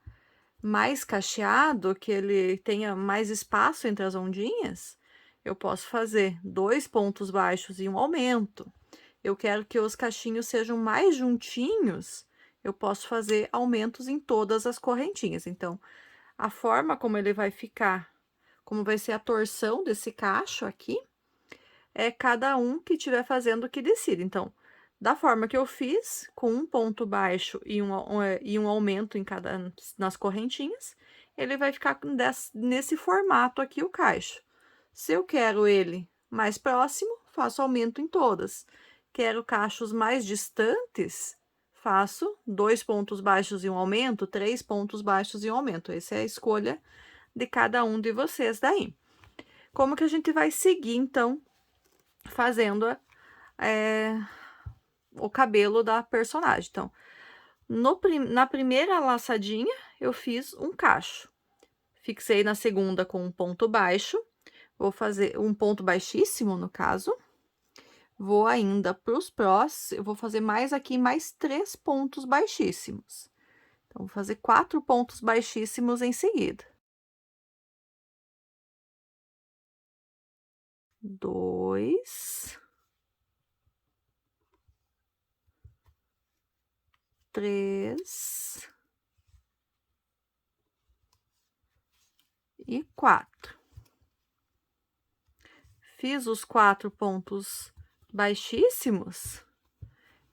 mais cacheado, que ele tenha mais espaço entre as ondinhas, eu posso fazer 2 pontos baixos e um aumento. Eu quero que os cachinhos sejam mais juntinhos, eu posso fazer aumentos em todas as correntinhas. Então, a forma como ele vai ficar, como vai ser a torção desse cacho aqui, é cada um que estiver fazendo que decida. Então, da forma que eu fiz, com um ponto baixo e um aumento nas correntinhas, ele vai ficar nesse formato aqui o cacho. Se eu quero ele mais próximo, faço aumento em todas. Quero cachos mais distantes, faço 2 pontos baixos e um aumento, 3 pontos baixos e um aumento. Essa é a escolha de cada um de vocês daí. Como que a gente vai seguir, então, fazendo o cabelo da personagem? Então, na primeira laçadinha, eu fiz um cacho. Fixei na segunda com um ponto baixo, vou fazer um ponto baixíssimo, no caso. Vou ainda para os próximos, eu vou fazer mais aqui, mais 3 pontos baixíssimos. Então, vou fazer 4 pontos baixíssimos em seguida. 2, 3 e 4. Fiz os 4 pontos baixíssimos,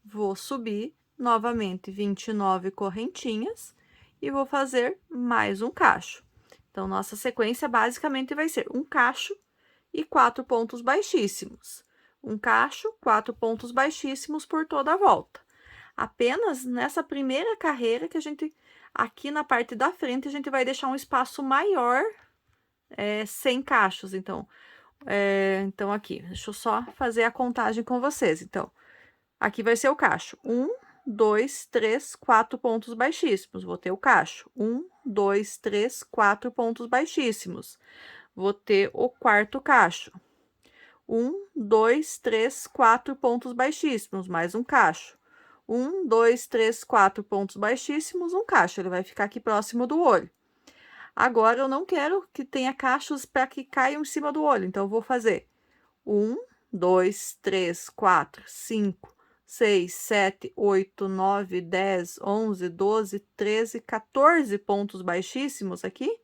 vou subir novamente 29 correntinhas e vou fazer mais um cacho. Então, nossa sequência basicamente vai ser um cacho e 4 pontos baixíssimos. Um cacho, 4 pontos baixíssimos por toda a volta. Apenas nessa primeira carreira que a gente, aqui na parte da frente, a gente vai deixar um espaço maior, sem cachos. Então, aqui, deixa eu só fazer a contagem com vocês. Então, aqui vai ser o cacho. 1, 2, 3, 4 pontos baixíssimos. Vou ter o cacho. 1, 2, 3, 4 pontos baixíssimos. Vou ter o quarto cacho. 1, 2, 3, 4 pontos baixíssimos, mais um cacho. 1, 2, 3, 4 pontos baixíssimos, um cacho. Ele vai ficar aqui próximo do olho. Agora, eu não quero que tenha cachos para que caiam em cima do olho, então, eu vou fazer 1, 2, 3, 4, 5, 6, 7, 8, 9, 10, 11, 12, 13, 14 pontos baixíssimos aqui.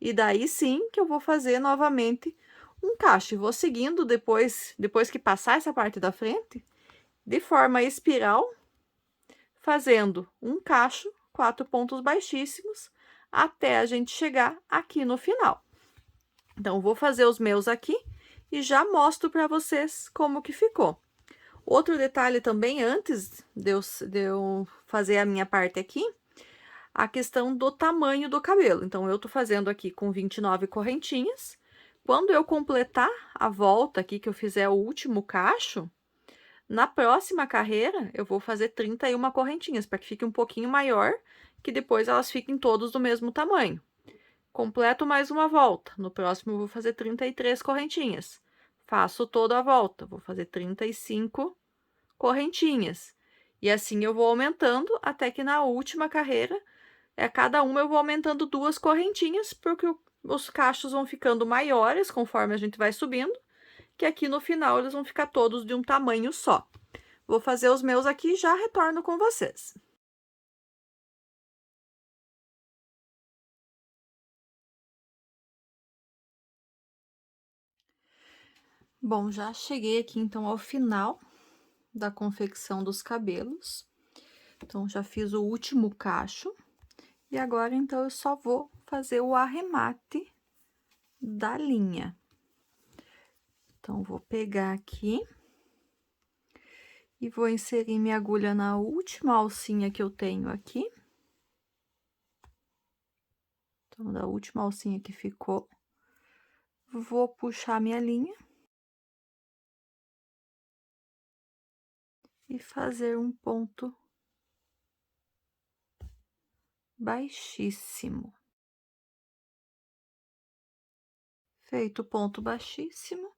E daí, sim, que eu vou fazer novamente um cacho. E vou seguindo depois que passar essa parte da frente, de forma espiral, fazendo um cacho, 4 pontos baixíssimos, até a gente chegar aqui no final. Então, vou fazer os meus aqui e já mostro para vocês como que ficou. Outro detalhe também, antes de eu fazer a minha parte aqui, a questão do tamanho do cabelo. Então, eu tô fazendo aqui com 29 correntinhas. Quando eu completar a volta aqui, que eu fizer o último cacho, na próxima carreira, eu vou fazer 31 correntinhas, para que fique um pouquinho maior, que depois elas fiquem todos do mesmo tamanho. Completo mais uma volta. No próximo, eu vou fazer 33 correntinhas. Faço toda a volta, vou fazer 35 correntinhas. E assim eu vou aumentando até que na última carreira, cada uma eu vou aumentando 2 correntinhas, porque os cachos vão ficando maiores conforme a gente vai subindo, que aqui no final eles vão ficar todos de um tamanho só. Vou fazer os meus aqui e já retorno com vocês. Bom, já cheguei aqui então ao final da confecção dos cabelos. Então, já fiz o último cacho. E agora, então, eu só vou fazer o arremate da linha. Então, vou pegar aqui e vou inserir minha agulha na última alcinha que eu tenho aqui. Então, da última alcinha que ficou, vou puxar minha linha e fazer um ponto baixíssimo. Feito o ponto baixíssimo,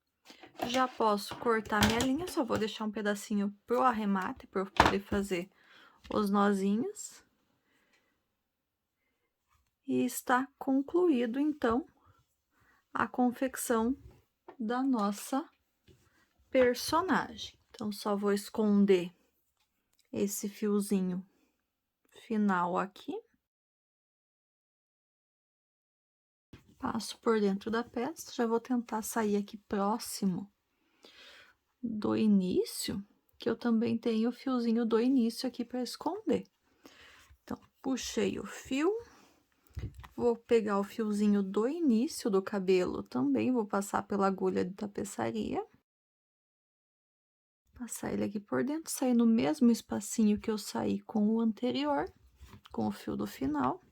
já posso cortar minha linha, só vou deixar um pedacinho pro arremate, para eu poder fazer os nozinhos. E está concluído, então, a confecção da nossa personagem. Então, só vou esconder esse fiozinho final aqui. Passo por dentro da peça, já vou tentar sair aqui próximo do início, que eu também tenho o fiozinho do início aqui para esconder. Então, puxei o fio, vou pegar o fiozinho do início do cabelo também, vou passar pela agulha de tapeçaria. Passar ele aqui por dentro, sair no mesmo espacinho que eu saí com o anterior, com o fio do final.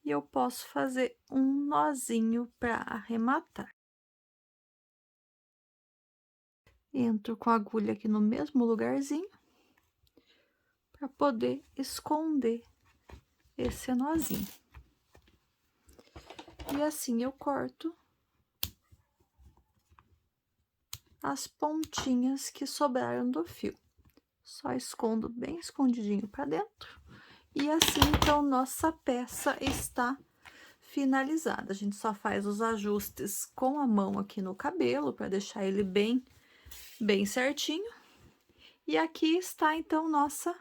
E eu posso fazer um nozinho para arrematar. Entro com a agulha aqui no mesmo lugarzinho, para poder esconder esse nozinho. E assim eu corto as pontinhas que sobraram do fio. Só escondo bem escondidinho para dentro. E assim, então, nossa peça está finalizada. A gente só faz os ajustes com a mão aqui no cabelo, para deixar ele bem certinho. E aqui está, então, nossa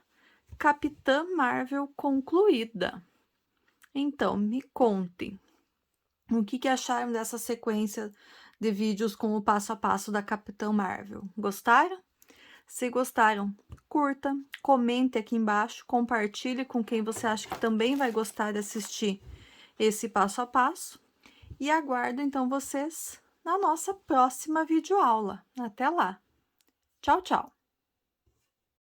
Capitã Marvel concluída. Então, me contem o que acharam dessa sequência de vídeos com o passo a passo da Capitã Marvel. Gostaram? Se gostaram, curta, comente aqui embaixo, compartilhe com quem você acha que também vai gostar de assistir esse passo a passo. E aguardo, então, vocês na nossa próxima videoaula. Até lá! Tchau, tchau!